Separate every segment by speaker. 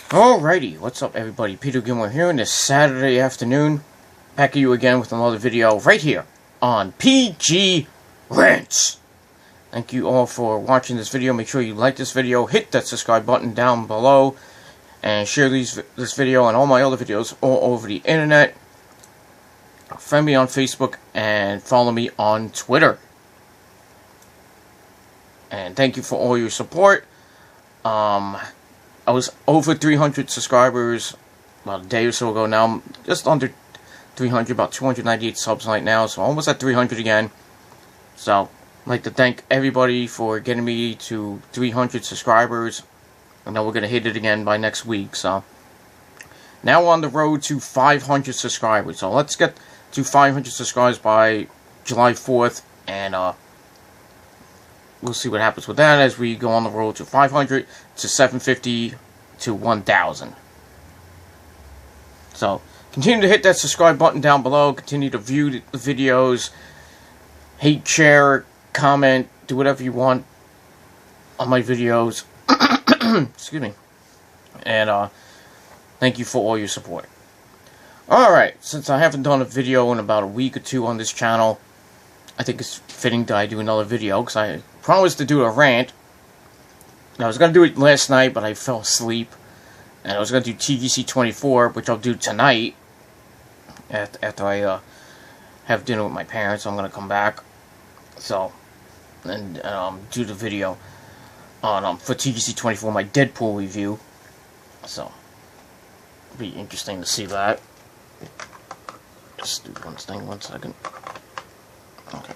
Speaker 1: Alrighty, what's up everybody? Peter Gilmore here on this Saturday afternoon. Back at you again with another video right here on PG Rants. Thank you all for watching this video. Make sure you like this video, hit that subscribe button down below, and share this video and all my other videos all over the internet. Friend me on Facebook and follow me on Twitter. And thank you for all your support. I was over 300 subscribers about a day or so ago. Now I'm just under 300, about 298 subs right now, so almost at 300 again. So I'd like to thank everybody for getting me to 300 subscribers. I know we're going to hit it again by next week. So now we're on the road to 500 subscribers. So let's get to 500 subscribers by July 4th, and we'll see what happens with that as we go on the road to 500 to 750 to 1,000. So continue to hit that subscribe button down below. Continue to view the videos. Hate, share, comment, do whatever you want on my videos. Excuse me. And thank you for all your support. Alright, since I haven't done a video in about a week or two on this channel, I think it's fitting that I do another video, because I promised to do a rant. Now, I was going to do it last night, but I fell asleep. And I was going to do TVC 24, which I'll do tonight, after I have dinner with my parents. I'm going to come back, so, and do the video on for TVC 24, my Deadpool review. So, it'll be interesting to see that. Just do one thing, 1 second. Okay.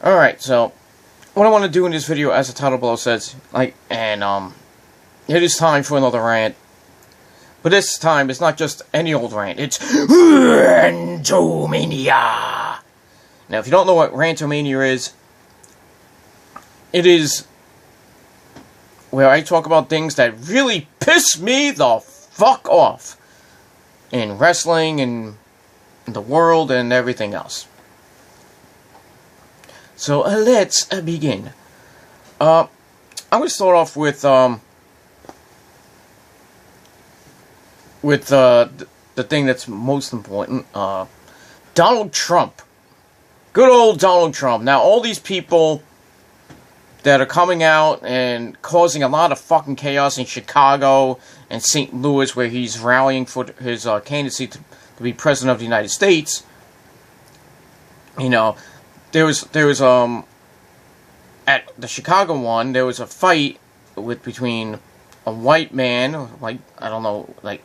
Speaker 1: Alright, so what I want to do in this video, as the title below says, it is time for another rant. But this time, it's not just any old rant, it's Rantomania! Now, if you don't know what Rantomania is, it is where I talk about things that really piss me the fuck off in wrestling and the world and everything else. So let's begin. I'm going to start off with the thing that's most important. Donald Trump. Good old Donald Trump. Now, all these people that are coming out and causing a lot of fucking chaos in Chicago and St. Louis, where he's rallying for his candidacy to be president of the United States. You know, there was at the Chicago one, there was a fight between a white man,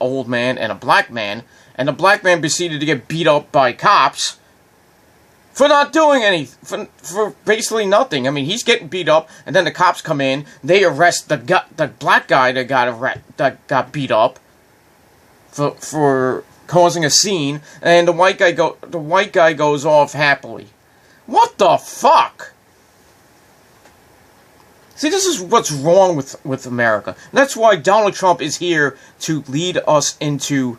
Speaker 1: old man, and a black man, and the black man proceeded to get beat up by cops for not doing anything, for basically nothing. I mean, he's getting beat up, and then the cops come in, they arrest the black guy that got beat up for causing a scene, and the white guy goes off happily. What the fuck? See, this is what's wrong with America. That's why Donald Trump is here to lead us into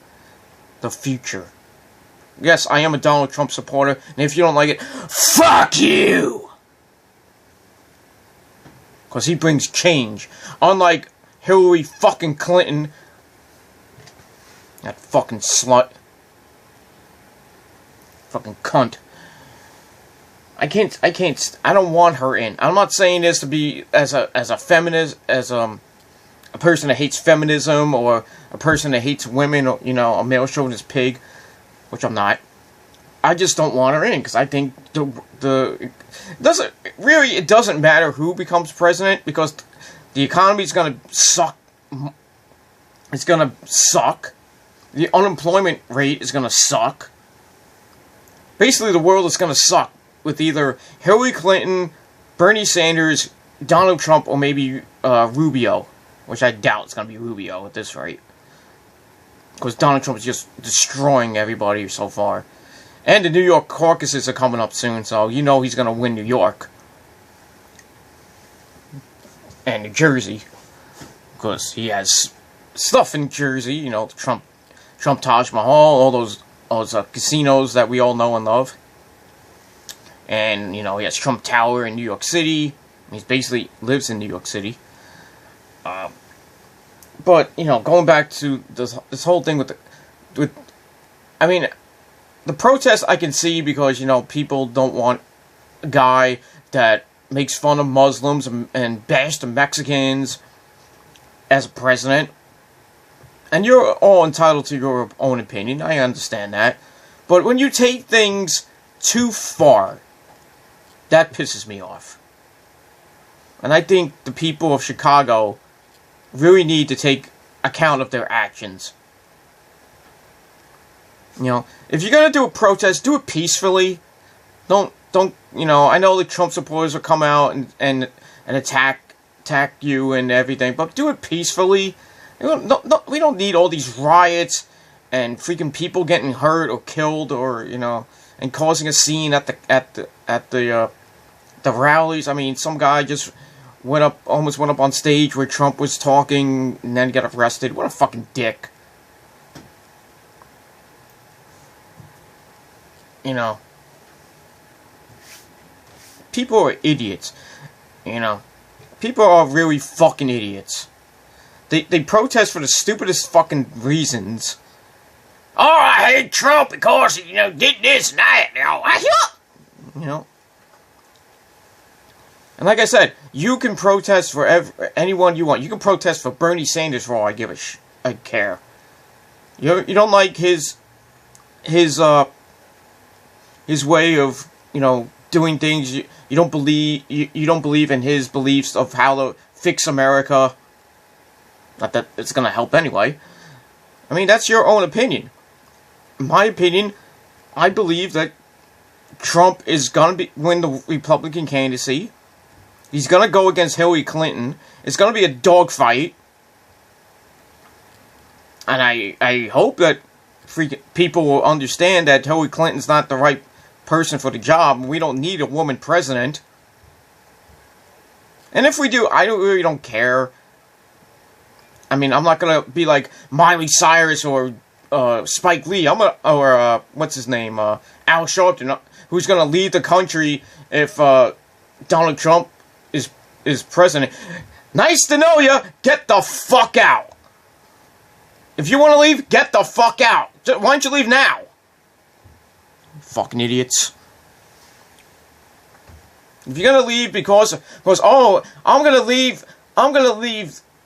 Speaker 1: the future. Yes, I am a Donald Trump supporter, and if you don't like it, fuck you! Because he brings change. Unlike Hillary fucking Clinton, that fucking slut. Fucking cunt. I don't want her in. I'm not saying this to be as a feminist, as a person that hates feminism, or a person that hates women, or, you know, a male chauvinist pig, which I'm not. I just don't want her in, because I think it doesn't matter who becomes president, because the economy's gonna suck. It's gonna suck. The unemployment rate is gonna suck. Basically, the world is gonna suck with either Hillary Clinton, Bernie Sanders, Donald Trump, or maybe Rubio, which I doubt it's gonna be Rubio at this rate, because Donald Trump is just destroying everybody so far. And the New York caucuses are coming up soon, so you know he's gonna win New York and New Jersey, because he has stuff in Jersey. You know, Trump Taj Mahal, all those casinos that we all know and love. And, you know, he has Trump Tower in New York City. He basically lives in New York City. But, you know, going back to this whole thing I mean, the protest I can see because, you know, people don't want a guy that makes fun of Muslims and bash the Mexicans as president. And you're all entitled to your own opinion, I understand that. But when you take things too far, that pisses me off. And I think the people of Chicago really need to take account of their actions. You know, if you're gonna do a protest, do it peacefully. Don't, you know, I know the Trump supporters will come out and attack you and everything, but do it peacefully. We don't need all these riots and freaking people getting hurt or killed, or, you know, and causing a scene at the rallies. I mean, some guy just almost went up on stage where Trump was talking and then got arrested. What a fucking dick. You know, people are idiots. You know, people are really fucking idiots. They protest for the stupidest fucking reasons. Oh, I hate Trump because he, you know, did this and that. You know. And like I said, you can protest for anyone you want. You can protest for Bernie Sanders for all I care. You don't like his way of, you know, doing things. You don't believe in his beliefs of how to fix America. Not that it's gonna help anyway. I mean, that's your own opinion. In my opinion, I believe that Trump is gonna win the Republican candidacy. He's gonna go against Hillary Clinton. It's gonna be a dogfight. And I hope that people will understand that Hillary Clinton's not the right person for the job. We don't need a woman president. And if we do, I really don't care. I mean, I'm not gonna be like Miley Cyrus or Spike Lee. Or what's his name? Al Sharpton, who's gonna leave the country if Donald Trump is president. Nice to know you. Get the fuck out. If you want to leave, get the fuck out. Why don't you leave now? Fucking idiots. If you're gonna leave because oh, I'm gonna leave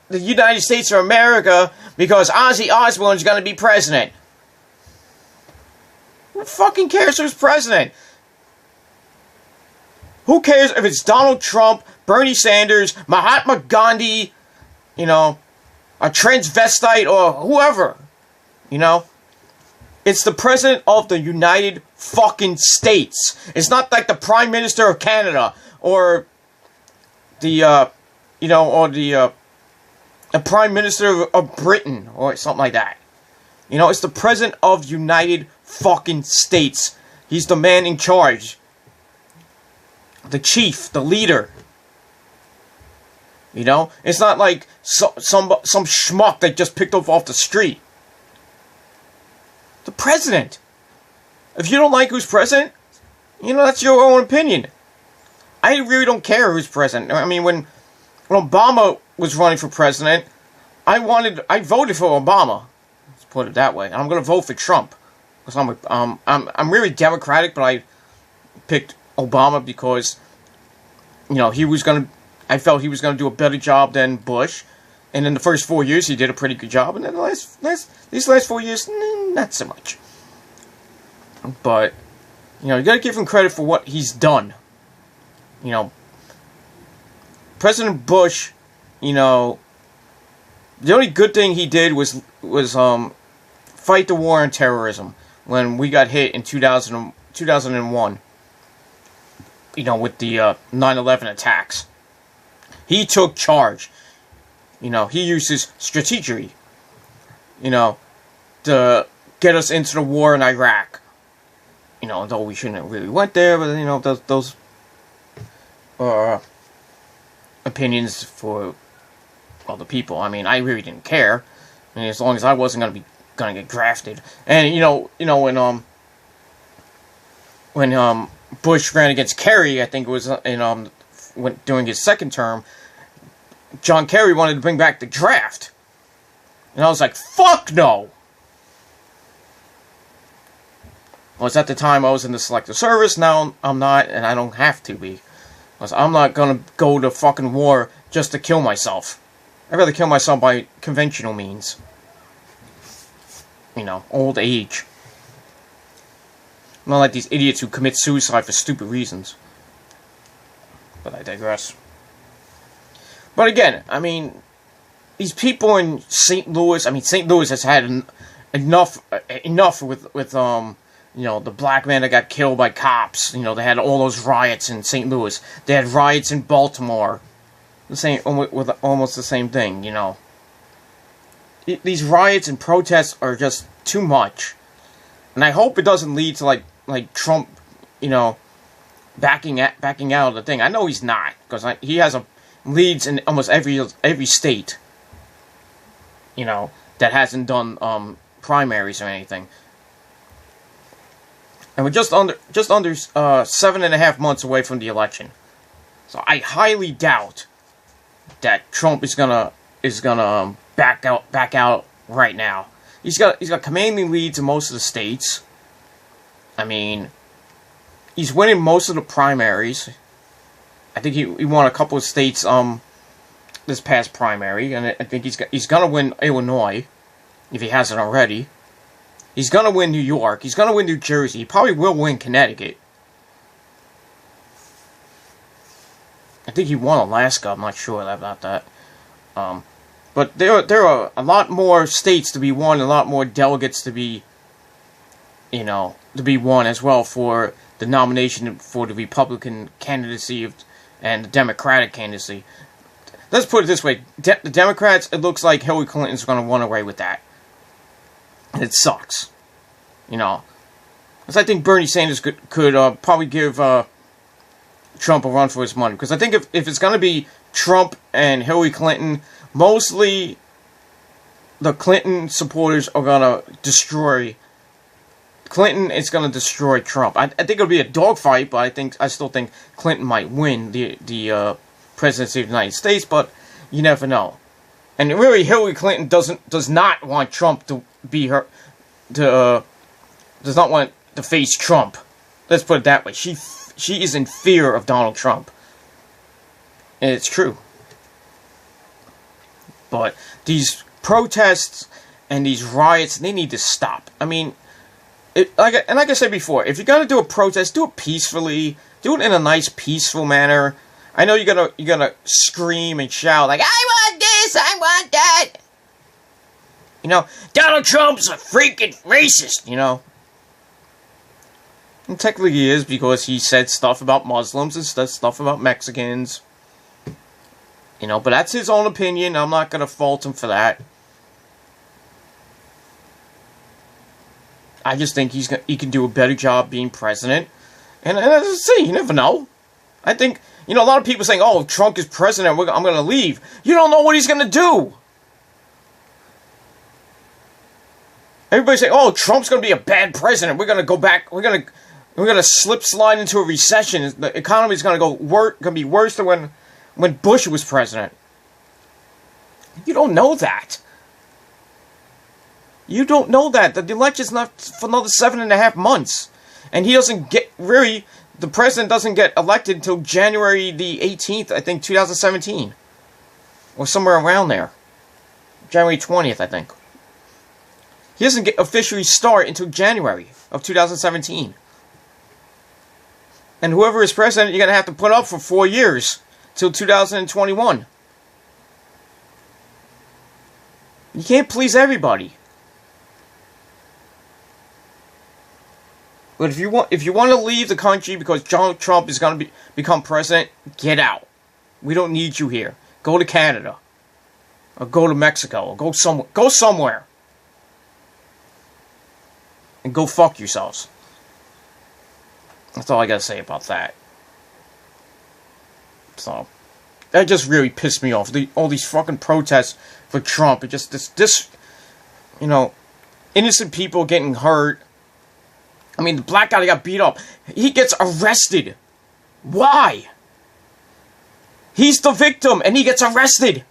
Speaker 1: the United States of America because Ozzy Osbourne's gonna be president. Who fucking cares who's president? Who cares if it's Donald Trump, Bernie Sanders, Mahatma Gandhi, you know, a transvestite, or whoever, you know? It's the President of the United fucking States. It's not like the Prime Minister of Canada, or the, you know, or the Prime Minister of Britain, or something like that. You know, it's the President of the United fucking States. He's the man in charge. The chief, the leader. You know? It's not like some schmuck that just picked up off the street. The president. If you don't like who's president, you know, that's your own opinion. I really don't care who's president. I mean, when Obama was running for president, I voted for Obama. Let's put it that way. And I'm going to vote for Trump. Because I'm really Democratic, but I picked Obama because, you know, I felt he was going to do a better job than Bush. And in the first 4 years, he did a pretty good job. And then these last 4 years, not so much. But, you know, you got to give him credit for what he's done. You know, President Bush, you know, the only good thing he did was fight the war on terrorism when we got hit in 2001. You know, with the 9/11 attacks. He took charge. You know, he used his strategy, you know, to get us into the war in Iraq. You know, though we shouldn't have really went there, but, you know, those opinions for other people. I mean, I really didn't care. I mean, as long as I wasn't gonna get drafted. And you know when Bush ran against Kerry, I think it was during his second term, John Kerry wanted to bring back the draft. And I was like, fuck no! Well, at the time I was in the Selective Service, now I'm not, and I don't have to be. Because I'm not gonna go to fucking war just to kill myself. I'd rather kill myself by conventional means. You know, old age. Not like these idiots who commit suicide for stupid reasons. But I digress. But again, I mean, these people in St. Louis, I mean, St. Louis has had enough with you know, the black man that got killed by cops. You know, they had all those riots in St. Louis. They had riots in Baltimore. The same, with almost the same thing, you know. These riots and protests are just too much. And I hope it doesn't lead to, like Trump, you know, backing out of the thing. I know he's not, because he has leads in almost every state, you know, that hasn't done primaries or anything. And we're just under 7.5 months away from the election. So I highly doubt that Trump is gonna back out right now. He's got commanding leads in most of the states. I mean, he's winning most of the primaries. I think he won a couple of states this past primary, and I think he's gonna win Illinois if he hasn't already. He's gonna win New York. He's gonna win New Jersey. He probably will win Connecticut. I think he won Alaska. I'm not sure about that. But there are a lot more states to be won, a lot more delegates to be, you know, to be won as well for the nomination for the Republican candidacy and the Democratic candidacy. Let's put it this way: the Democrats, it looks like Hillary Clinton's going to run away with that. And it sucks, you know, because I think Bernie Sanders could probably give Trump a run for his money. Because I think if it's going to be Trump and Hillary Clinton, mostly the Clinton supporters are going to destroy Clinton. It's going to destroy Trump. I think it'll be a dogfight, but I still think Clinton might win the presidency of the United States. But you never know. And really, Hillary Clinton does not want Trump to be her, does not want to face Trump. Let's put it that way. She is in fear of Donald Trump. And it's true. But these protests and these riots, they need to stop. I mean, like I said before, if you're gonna do a protest, do it peacefully. Do it in a nice, peaceful manner. I know you're gonna scream and shout like, I want this, I want that. You know, Donald Trump's a freaking racist, you know. And technically he is, because he said stuff about Muslims and stuff about Mexicans. You know, but that's his own opinion. I'm not gonna fault him for that. I just think he can do a better job being president. And as I say, you never know. I think, you know, a lot of people saying, oh, if Trump is president, I'm going to leave. You don't know what he's going to do. Everybody's saying, oh, Trump's going to be a bad president. We're going to go back. We're going to slide into a recession. The economy is going to be worse than when Bush was president. You don't know that. You don't know that. The election's not for another 7.5 months. And he doesn't get, really, the president doesn't get elected until January the 18th, I think, 2017. Or somewhere around there. January 20th, I think. He doesn't get officially start until January of 2017. And whoever is president, you're going to have to put up for 4 years. Till 2021. You can't please everybody. But if you want to leave the country because Donald Trump is going to become president, get out. We don't need you here. Go to Canada, or go to Mexico, or go somewhere, and go fuck yourselves. That's all I gotta say about that. So that just really pissed me off. All these fucking protests for Trump. It just this, you know, innocent people getting hurt. I mean, the black guy that got beat up, he gets arrested. Why? He's the victim, and he gets arrested.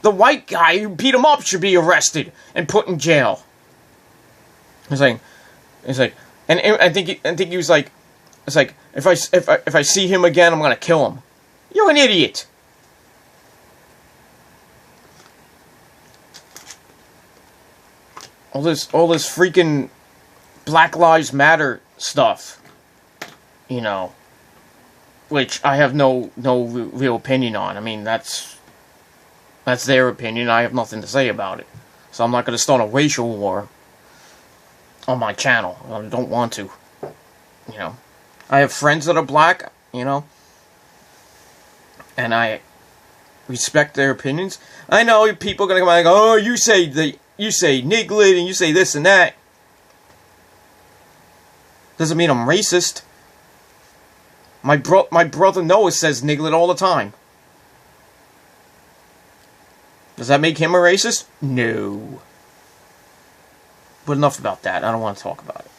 Speaker 1: the white guy who beat him up should be arrested and put in jail. It's like, and I think he was like, it's like, if I see him again, I'm gonna kill him. You're an idiot. All this freaking Black Lives Matter stuff, you know, which I have no real opinion on. I mean, that's their opinion. I have nothing to say about it. So I'm not going to start a racial war on my channel. I don't want to. You know, I have friends that are black, you know, and I respect their opinions. I know people are going to come out and go, oh, you say niglet and you say this and that. Doesn't mean I'm racist. My brother Noah says niglet all the time. Does that make him a racist? No. But enough about that. I don't want to talk about it.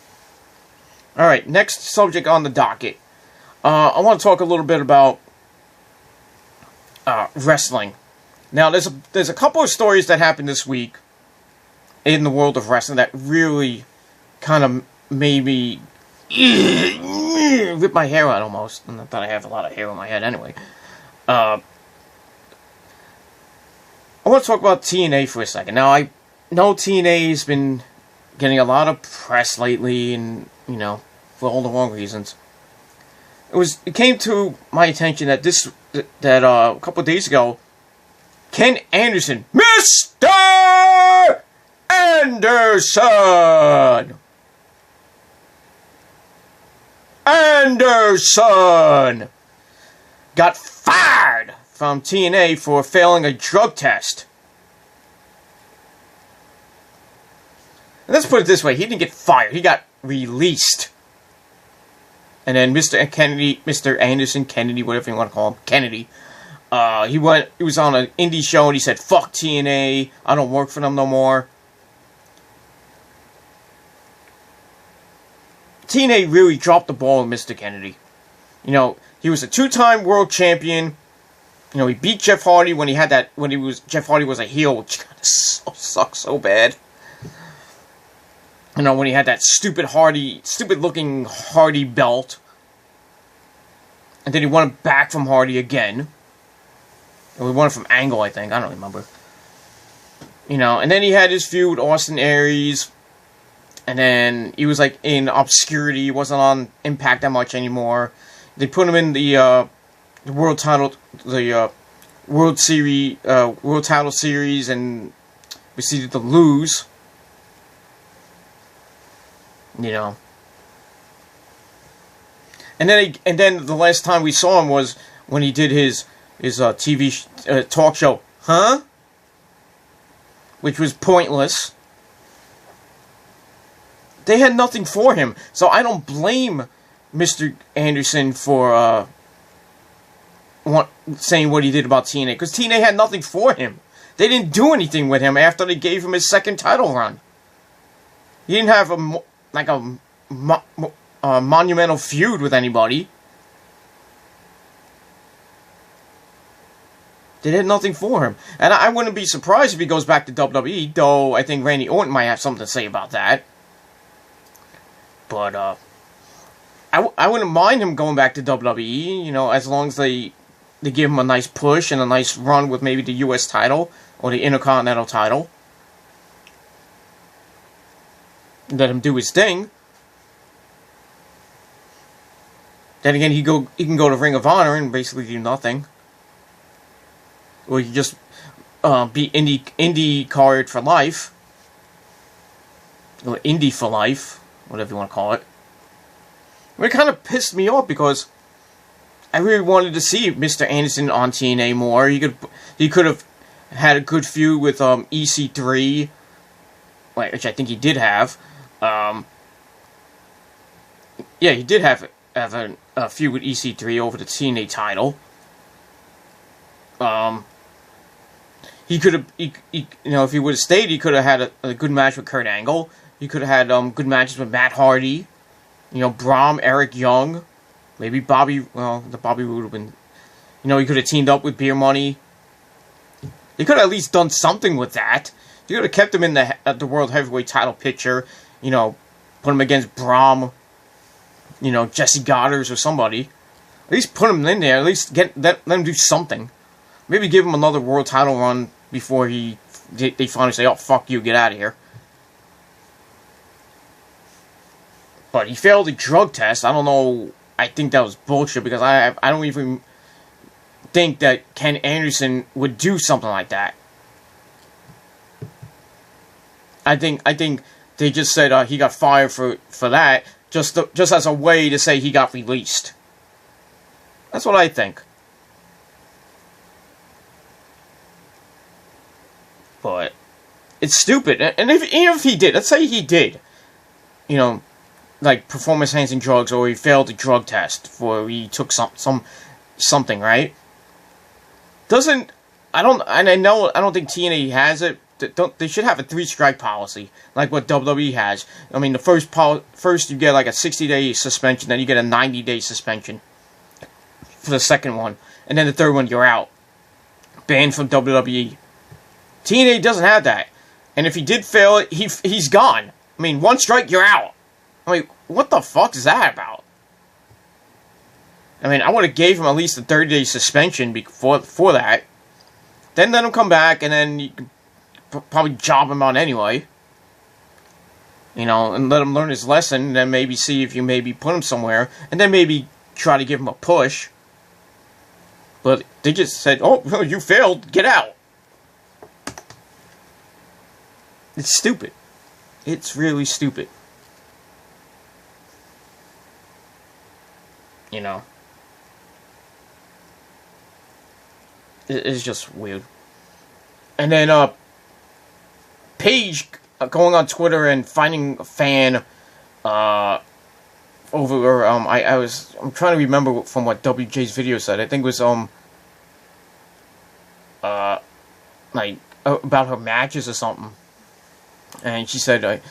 Speaker 1: Alright, next subject on the docket. I want to talk a little bit about wrestling. Now, there's a couple of stories that happened this week in the world of wrestling that really kind of made me rip my hair out almost. Not that I have a lot of hair on my head anyway. I want to talk about TNA for a second. Now, I know TNA's been getting a lot of press lately, and, you know, for all the wrong reasons. It came to my attention that a couple of days ago, Ken Anderson, Mr. Anderson, got fired from TNA for failing a drug test. And let's put it this way, he didn't get fired, he got released. And then Mr. Anderson, Kennedy, whatever you want to call him, Kennedy, he was on an indie show and he said, fuck TNA, I don't work for them no more. TNA really dropped the ball with Mr. Kennedy. You know, he was a two-time world champion. You know, he beat Jeff Hardy when Jeff Hardy was a heel, which kind of sucks so bad. You know, when he had that stupid-looking Hardy belt. And then he won it back from Hardy again. And we won it from Angle, I think. I don't remember. You know, and then he had his feud with Austin Aries. And then he was, like, in obscurity. He wasn't on Impact that much anymore. They put him in the World Title, World Title Series, and proceeded to lose. You know. And then the last time we saw him was when he did his TV talk show, huh? Which was pointless. They had nothing for him, so I don't blame Mr. Anderson for saying what he did about TNA, because TNA had nothing for him. They didn't do anything with him after they gave him his second title run. He didn't have a monumental feud with anybody. They had nothing for him. And I wouldn't be surprised if he goes back to WWE, though I think Randy Orton might have something to say about that. But, I wouldn't mind him going back to WWE, you know, as long as they give him a nice push and a nice run with maybe the US title or the Intercontinental title. Let him do his thing. Then again, he can go to Ring of Honor and basically do nothing. Or you just be indie card for life. Or indie for life, whatever you want to call it. It kind of pissed me off because I really wanted to see Mr. Anderson on TNA more. He could have had a good feud with EC3, which I think he did have. Yeah, he did have a feud with EC3 over the TNA title. He could have, you know, if he would have stayed, he could have had a good match with Kurt Angle. He could have had good matches with Matt Hardy. You know, Braun, Eric Young. Maybe Bobby, well, the Bobby would have been, you know, he could have teamed up with Beer Money. They could have at least done something with that. You could have kept him in the World Heavyweight title picture. You know, put him against Braun. You know, Jesse Goddard or somebody. At least put him in there. At least let him do something. Maybe give him another world title run before they finally say, "Oh, fuck you, get out of here." But he failed the drug test. I don't know. I think that was bullshit because I don't even think that Ken Anderson would do something like that. I think they just said he got fired for that just as a way to say he got released. That's what I think. But it's stupid. And even if he did, let's say he did, you know, like performance-enhancing drugs, or he failed the drug test, or he took something, right? I don't think TNA has it. They should have a 3-strike policy, like what WWE has. I mean, the first you get like a 60-day suspension, then you get a 90-day suspension for the second one, and then the third one you're out, banned from WWE. TNA doesn't have that, and if he did fail it, he's gone. I mean, 1 strike, you're out. I mean, what the fuck is that about? I mean, I would have gave him at least a 30-day suspension for that. Then let him come back, and then you can probably job him out anyway. You know, and let him learn his lesson, and then maybe see if you maybe put him somewhere, and then maybe try to give him a push. But they just said, "Oh, you failed, get out." It's stupid. It's really stupid. You know. It's just weird. And then, Paige going on Twitter and finding a fan, over, I'm trying to remember from what WJ's video said. I think it was, like, about her matches or something. And she said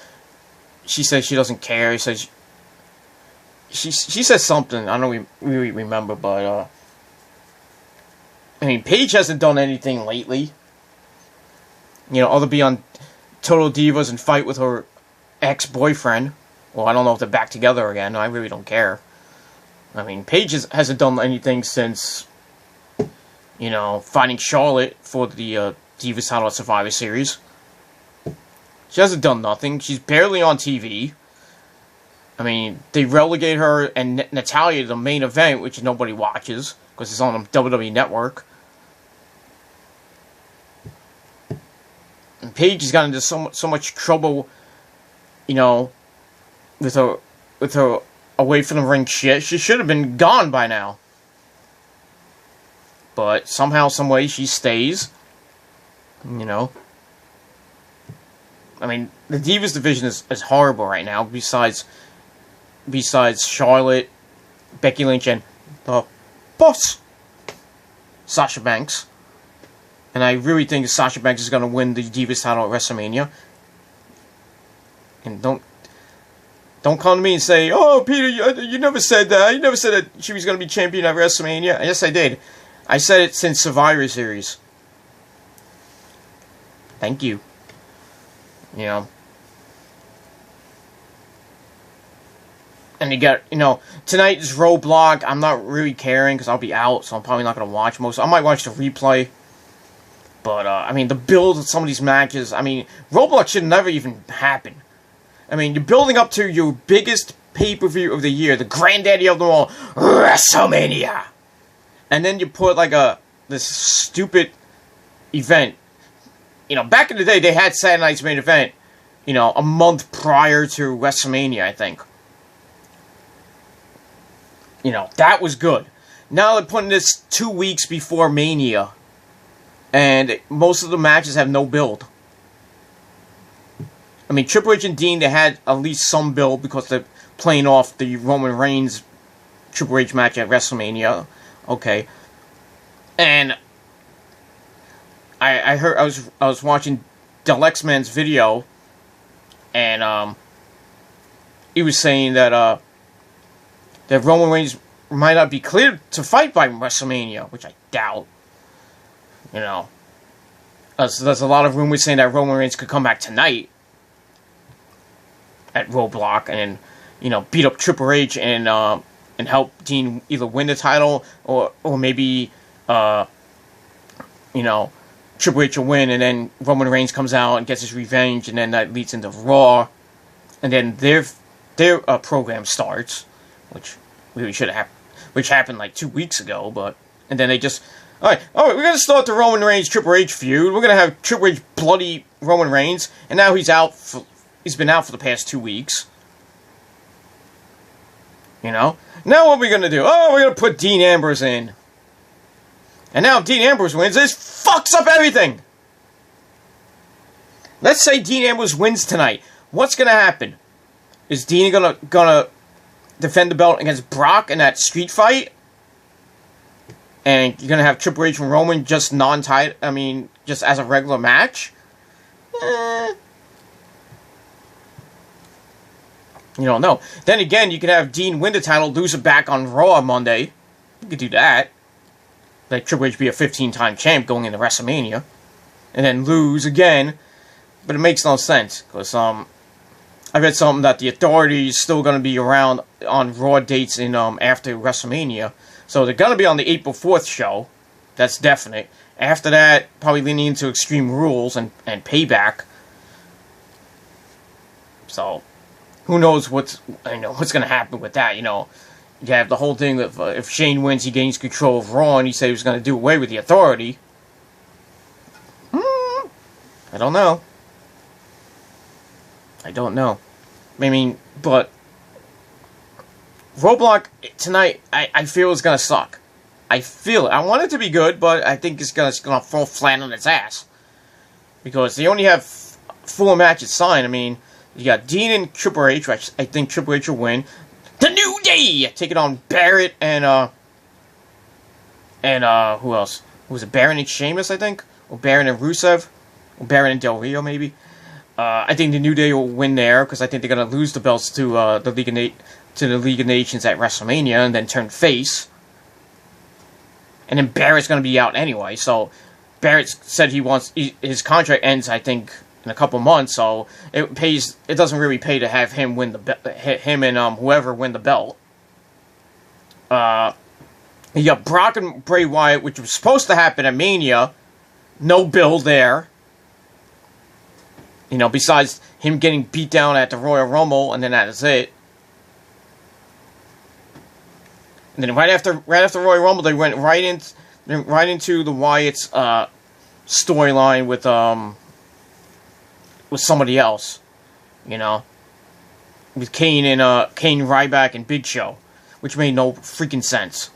Speaker 1: she doesn't care. She says something. I don't really remember, but, I mean, Paige hasn't done anything lately. You know, other than be on Total Divas and fight with her ex-boyfriend. Well, I don't know if they're back together again. I really don't care. I mean, Paige hasn't done anything since, you know, fighting Charlotte for the Divas title at Survivor Series. She hasn't done nothing. She's barely on TV. I mean, they relegate her and Natalya to the main event, which nobody watches because it's on the WWE Network. And Paige has gotten into so much trouble, you know, with her away from the ring shit. She should have been gone by now. But somehow, some way, she stays. You know. I mean, the Divas division is horrible right now. Besides Charlotte, Becky Lynch, and the boss, Sasha Banks. And I really think Sasha Banks is going to win the Divas title at WrestleMania. And don't come to me and say, "Oh, Peter, you never said that. You never said that she was going to be champion at WrestleMania." Yes, I did. I said it since Survivor Series. Thank you. You know. And you got, you know, tonight's Roadblock, I'm not really caring because I'll be out, so I'm probably not going to watch most. I might watch the replay. But, I mean, the build of some of these matches, I mean, Roadblock should never even happen. I mean, you're building up to your biggest pay-per-view of the year, the granddaddy of them all, WrestleMania. And then you put, like, this stupid event. You know, back in the day, they had Saturday Night's Main Event, you know, a month prior to WrestleMania, I think. You know, that was good. Now they're putting this 2 weeks before Mania. And most of the matches have no build. I mean, Triple H and Dean, they had at least some build because they're playing off the Roman Reigns Triple H match at WrestleMania. Okay. And I heard, I was watching Del X-Man's video, and he was saying that that Roman Reigns might not be cleared to fight by WrestleMania, which I doubt. You know. So there's a lot of rumors saying that Roman Reigns could come back tonight at Roadblock and, you know, beat up Triple H and help Dean either win the title or maybe, you know, Triple H will win and then Roman Reigns comes out and gets his revenge and then that leads into Raw and then their program starts, which really should have which happened like 2 weeks ago, but and then they just all right, we're gonna start the Roman Reigns Triple H feud. We're gonna have Triple H bloody Roman Reigns, and now he's been out for the past 2 weeks. You know, now what are we gonna do? Oh, we're gonna put Dean Ambrose in, and now if Dean Ambrose wins, this fucks up everything. Let's say Dean Ambrose wins tonight. What's gonna happen? Is Dean gonna defend the belt against Brock in that street fight? And you're gonna have Triple H and Roman just non-title, I mean, just as a regular match? You don't know. Then again, you could have Dean win the title, lose it back on Raw on Monday. You could do that. Like Triple H be a 15-time champ going into WrestleMania. And then lose again. But it makes no sense. Because, I read something that the Authority is still going to be around on Raw dates in after WrestleMania. So they're going to be on the April 4th show. That's definite. After that, probably leaning into Extreme Rules and Payback. So, who knows what's going to happen with that, you know. You have the whole thing of if Shane wins, he gains control of Raw, and he said he was going to do away with the Authority. I don't know. I don't know. I mean, but Roadblock tonight, I feel is going to suck. I feel it. I want it to be good, but I think it's going to fall flat on its ass. Because they only have 4 matches signed. I mean, you got Dean and Triple H, which I think Triple H will win. The New Day! Taking on Barrett and who else? Who was it? Baron and Sheamus, I think? Or Baron and Rusev? Or Baron and Del Rio, maybe? I think the New Day will win there, because I think they're going to lose the belts to the League of Nations at WrestleMania, and then turn face. And then Barrett's going to be out anyway, so Barrett said his contract ends, I think, in a couple months, so it doesn't really pay to have him win him and whoever win the belt. You got Brock and Bray Wyatt, which was supposed to happen at Mania. No build there. You know, besides him getting beat down at the Royal Rumble, and then that is it. And then right after Royal Rumble, they went right into the Wyatt's storyline with somebody else, you know, with Kane and Kane, Ryback, and Big Show, which made no freaking sense.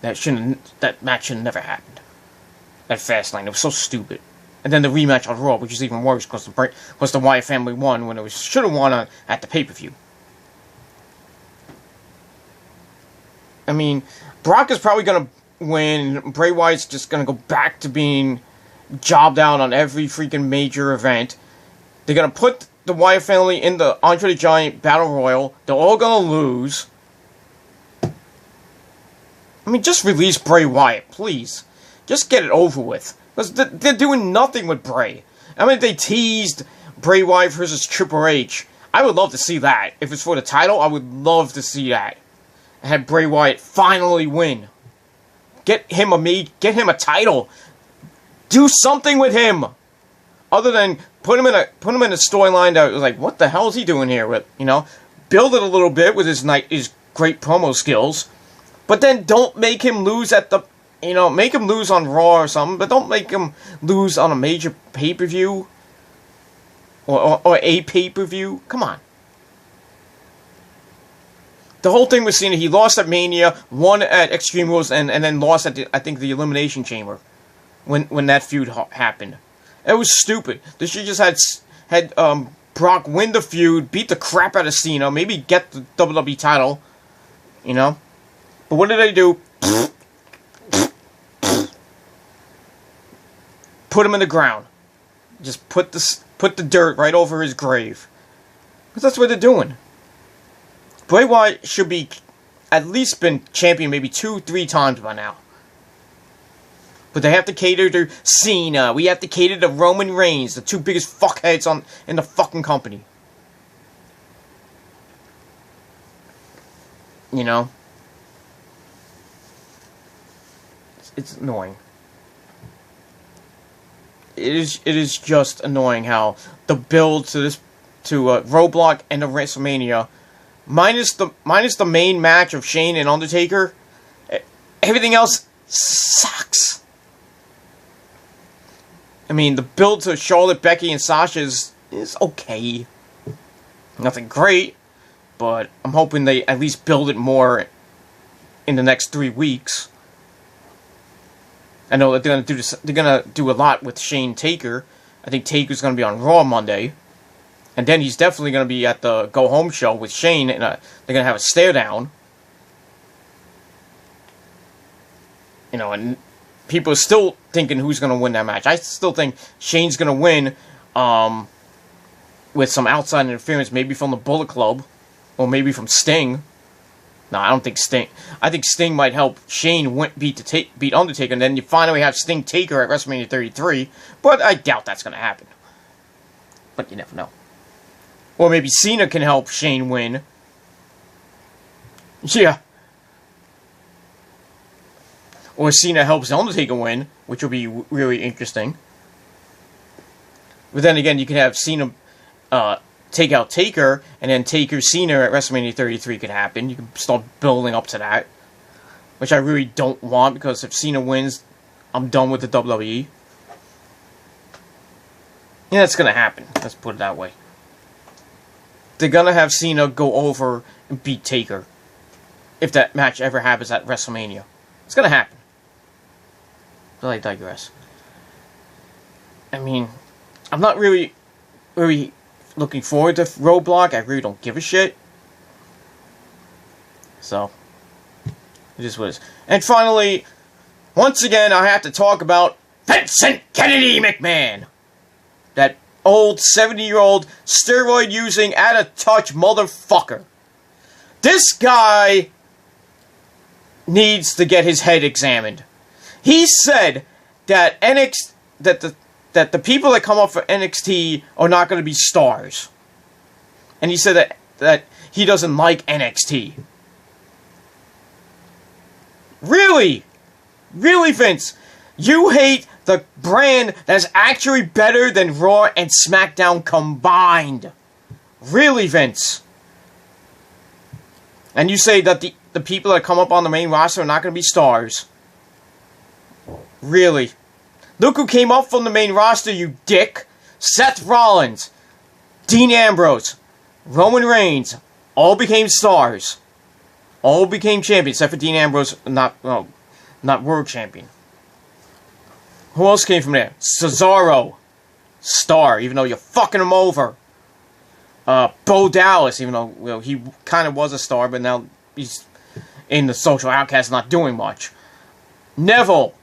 Speaker 1: That match should have never happened. That Fastlane, it was so stupid. And then the rematch on Raw, which is even worse, because the Wyatt family won when it should have won at the pay-per-view. I mean, Brock is probably going to win. Bray Wyatt's just going to go back to being jobbed out on every freaking major event. They're going to put the Wyatt family in the Andre the Giant Battle Royal. They're all going to lose. I mean, just release Bray Wyatt, please. Just get it over with. Because they're doing nothing with Bray. I mean, they teased Bray Wyatt versus Triple H. I would love to see that. If it's for the title, I would love to see that. And have Bray Wyatt finally win. Get him a title. Do something with him. Other than put him in a storyline that was like, what the hell is he doing here? With, you know, build it a little bit with his great promo skills. But then don't make him lose make him lose on Raw or something, but don't make him lose on a major pay-per-view. Or a pay-per-view. Come on. The whole thing was seen, he lost at Mania, won at Extreme Rules, and then lost at, the Elimination Chamber. When that feud happened. It was stupid. They should just had Brock win the feud, beat the crap out of Cena, maybe get the WWE title. You know? But what did they do? Put him in the ground. Just put the dirt right over his grave. Because that's what they're doing. Bray Wyatt should be at least been champion maybe 2-3 times by now. But they have to cater to Cena. We have to cater to Roman Reigns, the two biggest fuckheads in the fucking company. You know? It's annoying. It is just annoying how the build to Roadblock and the WrestleMania, minus the main match of Shane and Undertaker, everything else sucks. I mean, the build to Charlotte, Becky, and Sasha is okay. Nothing great, but I'm hoping they at least build it more in the next 3 weeks. I know that they're gonna do a lot with Shane Taker. I think Taker's gonna be on Raw Monday, and then he's definitely gonna be at the Go Home show with Shane, and they're gonna have a stare down. You know, and people are still thinking who's gonna win that match. I still think Shane's gonna win, with some outside interference, maybe from the Bullet Club, or maybe from Sting. No, I don't think Sting. I think Sting might help Shane beat Undertaker, and then you finally have Sting Taker at WrestleMania 33. But I doubt that's going to happen. But you never know. Or maybe Cena can help Shane win. Yeah. Or Cena helps Undertaker win, which will be really interesting. But then again, you could have Cena take out Taker, and then Taker Cena at WrestleMania 33 could happen. You can start building up to that. Which I really don't want, because if Cena wins, I'm done with the WWE. Yeah, that's gonna happen. Let's put it that way. They're gonna have Cena go over and beat Taker. If that match ever happens at WrestleMania. It's gonna happen. But I digress. I mean, I'm not really looking forward to Roadblock. I really don't give a shit. So, it is what it is. And finally, once again, I have to talk about Vincent Kennedy McMahon. That old 70-year-old steroid-using, out-of-touch motherfucker. This guy needs to get his head examined. He said that that the people that come up for NXT are not going to be stars. And he said that he doesn't like NXT. Really? Really, Vince? You hate the brand that's actually better than Raw and SmackDown combined. Really, Vince? And you say that the people that come up on the main roster are not going to be stars. Really? Look who came up from the main roster, you dick. Seth Rollins, Dean Ambrose, Roman Reigns, all became stars. All became champions, except for Dean Ambrose, not world champion. Who else came from there? Cesaro, star, even though you're fucking him over. Bo Dallas, even though he kind of was a star, but now he's in the social outcast, not doing much. Neville,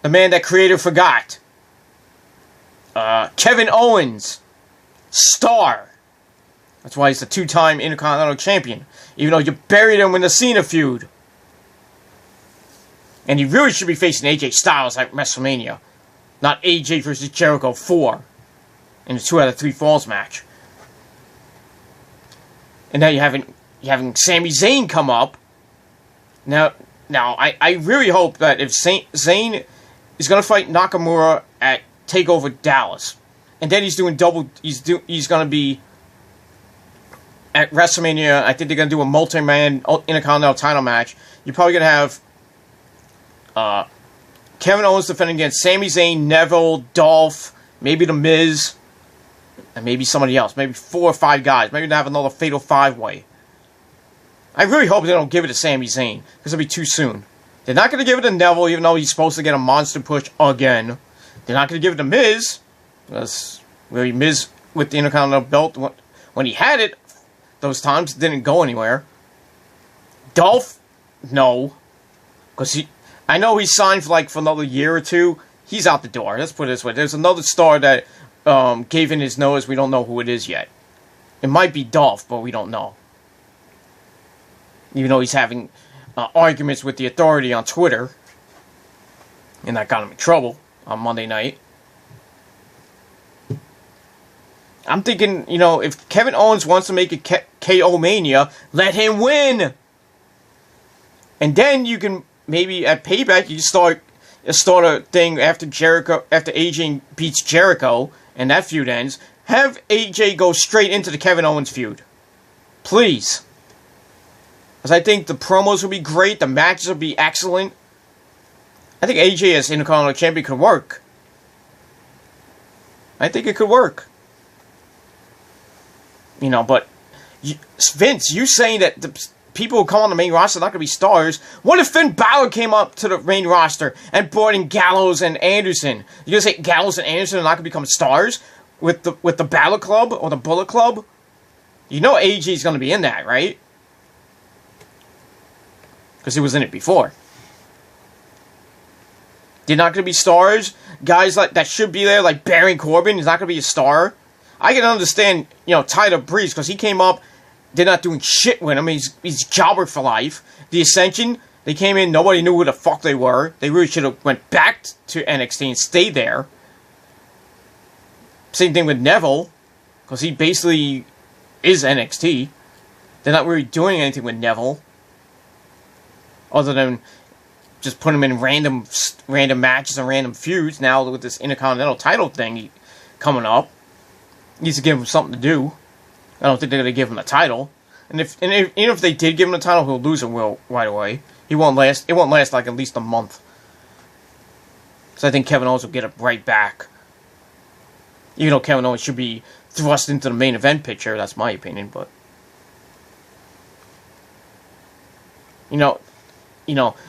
Speaker 1: the man that creator forgot. Kevin Owens, star. That's why he's the 2-time Intercontinental Champion, even though you buried him in the Cena feud. And he really should be facing AJ Styles at WrestleMania, not AJ versus Jericho 4 in a 2 out of 3 falls match. And now you're having Sami Zayn come up. Now I really hope that if Zayn is going to fight Nakamura at TakeOver Dallas, and then he's going to be at WrestleMania. I think they're going to do a multi-man Intercontinental title match. You're probably going to have Kevin Owens defending against Sami Zayn, Neville, Dolph, maybe The Miz, and maybe somebody else. Maybe 4 or 5 guys. Maybe they have another Fatal 5-Way. I really hope they don't give it to Sami Zayn, because it'll be too soon. They're not going to give it to Neville, even though he's supposed to get a monster push again. They're not going to give it to Miz, because really Miz with the Intercontinental belt, when he had it, those times, didn't go anywhere. Dolph, no. Because I know he's signed for another year or 2. He's out the door. Let's put it this way. There's another star that gave in his nose. We don't know who it is yet. It might be Dolph, but we don't know. Even though he's having arguments with the Authority on Twitter. And that got him in trouble on Monday night. I'm thinking, you know, if Kevin Owens wants to make a KO Mania, let him win. And then you can, maybe at Payback, you can start a thing after AJ beats Jericho, and that feud ends. Have AJ go straight into the Kevin Owens feud. Please. Because I think the promos will be great, the matches will be excellent. I think AJ as Intercontinental Champion could work. I think it could work. You know, but Vince, you saying that the people who come on the main roster are not going to be stars. What if Finn Balor came up to the main roster and brought in Gallows and Anderson? You're going to say Gallows and Anderson are not going to become stars with the Balor Club or the Bullet Club? You know AJ's going to be in that, right? Because he was in it before. They're not going to be stars. Guys like that should be there, like Baron Corbin, is not going to be a star. I can understand, you know, Tyler Breeze, because he came up, they're not doing shit with him. He's jobber for life. The Ascension, they came in, nobody knew who the fuck they were. They really should have went back to NXT and stayed there. Same thing with Neville, because he basically is NXT. They're not really doing anything with Neville, other than just put him in random matches and random feuds. Now with this Intercontinental title thing coming up, needs to give him something to do. I don't think they're going to give him a title. And even if they did give him a title, he'll lose it right away. It won't last like at least a month. So I think Kevin Owens will get it right back. Even though Kevin Owens should be thrust into the main event picture, that's my opinion, but you know,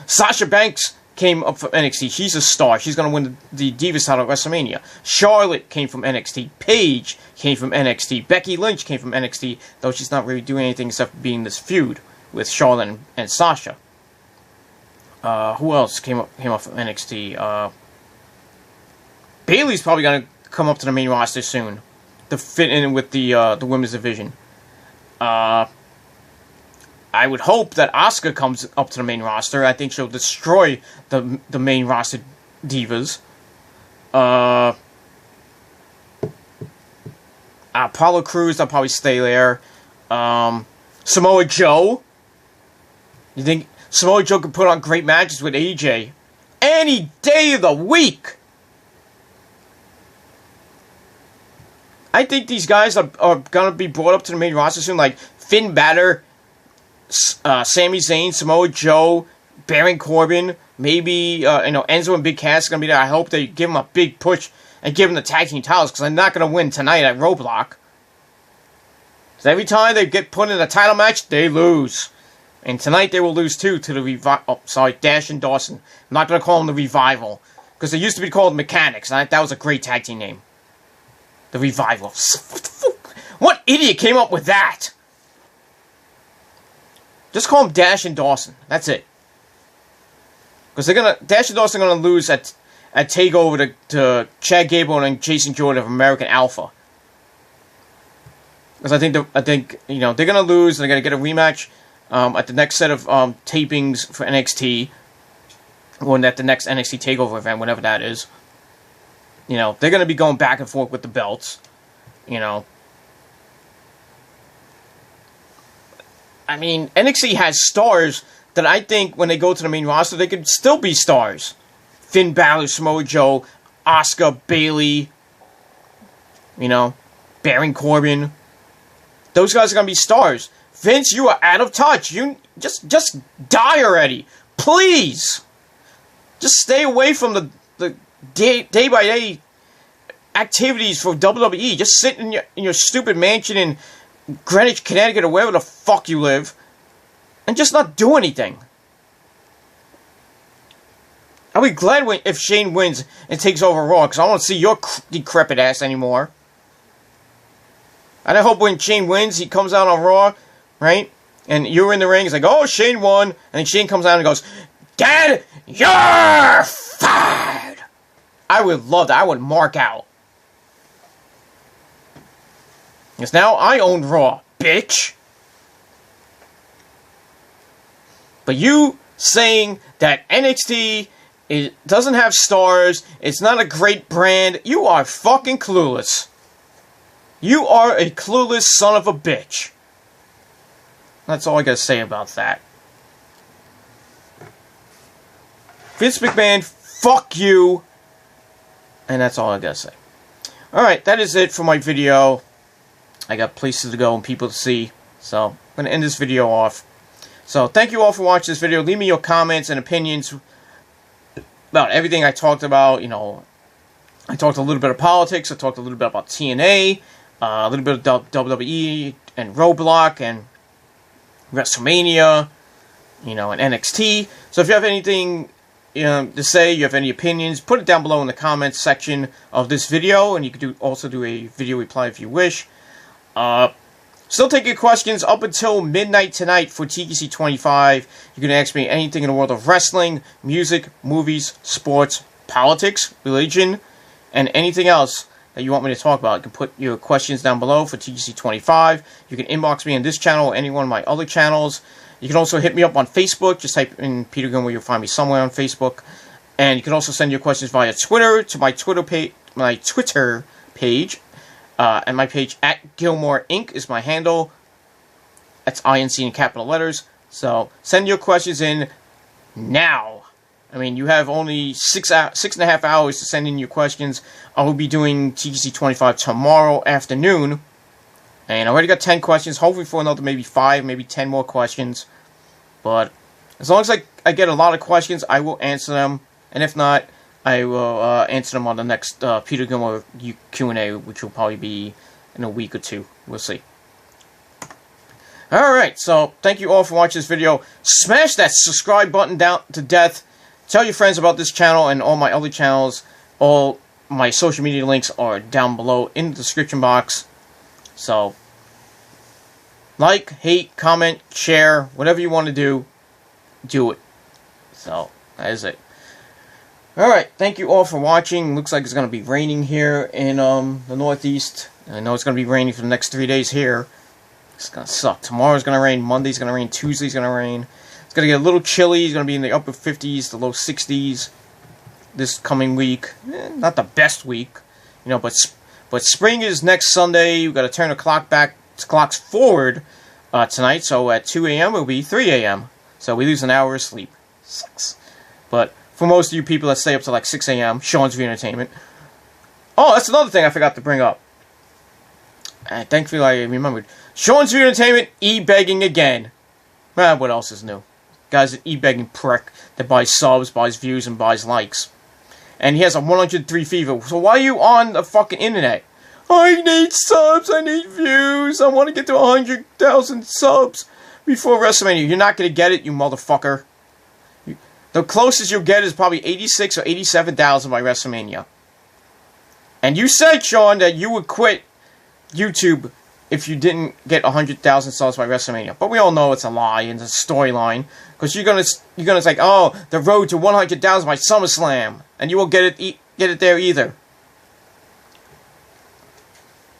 Speaker 1: Sasha Banks came up from NXT. She's a star. She's going to win the Divas title at WrestleMania. Charlotte came from NXT. Paige came from NXT. Becky Lynch came from NXT, though she's not really doing anything except being this feud with Charlotte and Sasha. Who else came up from NXT? Bayley's probably going to come up to the main roster soon to fit in with the women's division. I would hope that Asuka comes up to the main roster. I think she'll destroy the main roster divas. Apollo Crews, they'll probably stay there. Samoa Joe. You think Samoa Joe could put on great matches with AJ any day of the week? I think these guys are going to be brought up to the main roster soon, like Finn Balor, Sami Zayn, Samoa Joe, Baron Corbin, maybe Enzo and Big Cass are going to be there. I hope they give them a big push and give them the tag team titles, because they're not going to win tonight at Roadblock. Because every time they get put in a title match, they lose. And tonight they will lose too to the Dash and Dawson. I'm not going to call them the Revival, because they used to be called Mechanics, and that was a great tag team name. The Revival. What idiot came up with that? Just call them Dash and Dawson. That's it. Because Dash and Dawson are gonna lose at Takeover to Chad Gable and Jason Jordan of American Alpha. Because I think they're gonna lose and they're gonna get a rematch at the next set of tapings for NXT, or at the next NXT Takeover event, whenever that is. They're gonna be going back and forth with the belts. I mean, NXT has stars that I think when they go to the main roster, they could still be stars. Finn Balor, Samoa Joe, Asuka, Bayley, Baron Corbin. Those guys are going to be stars. Vince, you are out of touch. You just die already. Please. Just stay away from the day-by-day activities for WWE. Just sit in your stupid mansion in Greenwich, Connecticut, or wherever the fuck you live, and just not do anything. I'll be glad if Shane wins and takes over Raw, because I don't want to see your decrepit ass anymore. And I hope when Shane wins, he comes out on Raw, right? And you're in the ring, he's like, oh, Shane won. And then Shane comes out and goes, Dad, you're fired. I would love that. I would mark out. Because now I own Raw, bitch. But you saying that NXT It doesn't have stars. It's not a great brand. You are fucking clueless. You are a clueless son of a bitch. That's all I gotta say about that. Vince McMahon, fuck you. And that's all I gotta say. Alright, that is it for my video. I got places to go and people to see. So, I'm gonna end this video off. So, thank you all for watching this video. Leave me your comments and opinions about everything I talked about. You know, I talked a little bit of politics. I talked a little bit about TNA. A little bit of WWE and Roblox and WrestleMania. You know, and NXT. So, if you have anything to say, you have any opinions, put it down below in the comments section of this video, and you can also do a video reply if you wish. Still taking questions up until midnight tonight for TGC 25. You can ask me anything in the world of wrestling, music, movies, sports, politics, religion, and anything else that you want me to talk about. You can put your questions down below for TGC 25. You can inbox me on this channel or any one of my other channels. You can also hit me up on Facebook. Just type in Peter Gilmore. You'll find me somewhere on Facebook. And you can also send your questions via Twitter to my Twitter page. And my page at Gilmore Inc. is my handle. That's INC in capital letters. So send your questions in now. I mean, you have only 6.5 hours to send in your questions. I will be doing TGC 25 tomorrow afternoon. And I already got 10 questions. Hopefully for another maybe 5, maybe 10 more questions. But as long as I get a lot of questions, I will answer them. And if not, I will answer them on the next Peter Gilmore Q&A, which will probably be in a week or two. We'll see. Alright, so thank you all for watching this video. Smash that subscribe button down to death. Tell your friends about this channel and all my other channels. All my social media links are down below in the description box. So, like, hate, comment, share, whatever you want to do it. So, that is it. Alright, thank you all for watching. Looks like it's going to be raining here in the Northeast. I know it's going to be raining for the next 3 days here. It's going to suck. Tomorrow's going to rain, Monday's going to rain, Tuesday's going to rain. It's going to get a little chilly. It's going to be in the upper 50s to low 60s this coming week. Not the best week, you know, but spring is next Sunday. We've got to turn the clocks forward tonight. So at 2 a.m. it will be 3 a.m. So we lose an hour of sleep. Sucks. But for most of you people that stay up to like 6 a.m., Sean's View Entertainment. Oh, that's another thing I forgot to bring up. And thankfully I remembered. Sean's View Entertainment, e-begging again. What else is new? Guy's an e-begging prick that buys subs, buys views, and buys likes. And he has a 103 fever. So why are you on the fucking internet? I need subs, I need views, I want to get to 100,000 subs before WrestleMania. You're not going to get it, you motherfucker. The closest you'll get is probably 86 or 87,000 by WrestleMania. And you said, Sean, that you would quit YouTube if you didn't get 100,000 subs by WrestleMania. But we all know it's a lie and it's a storyline. Because you're gonna say, oh, the road to 100,000 by SummerSlam. And you won't get it there either.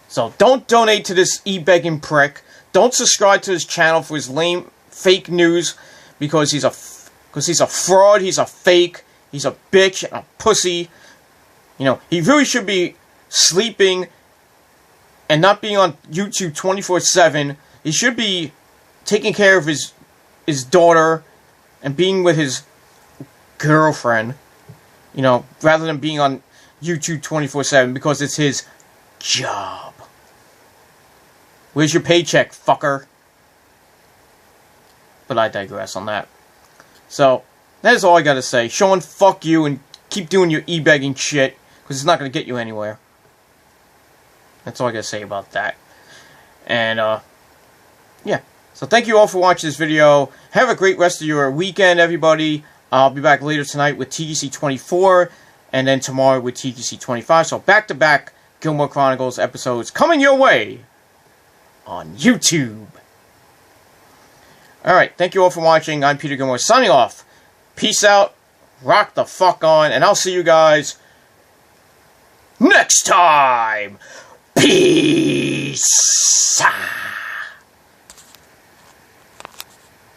Speaker 1: So don't donate to this e-begging prick. Don't subscribe to his channel for his lame fake news. Because he's a fraud, he's a fake, he's a bitch, and a pussy. You know, he really should be sleeping and not being on YouTube 24/7. He should be taking care of his daughter and being with his girlfriend, you know, rather than being on YouTube 24/7 because it's his job. Where's your paycheck, fucker? But I digress on that. So, that is all I gotta say. Sean, fuck you, and keep doing your e-begging shit, because it's not gonna get you anywhere. That's all I gotta say about that. And, yeah. So, thank you all for watching this video. Have a great rest of your weekend, everybody. I'll be back later tonight with TGC 24, and then tomorrow with TGC 25. So, back-to-back Gilmore Chronicles episodes coming your way on YouTube. Alright, thank you all for watching. I'm Peter Gilmore signing off. Peace out, rock the fuck on, and I'll see you guys next time. Peace.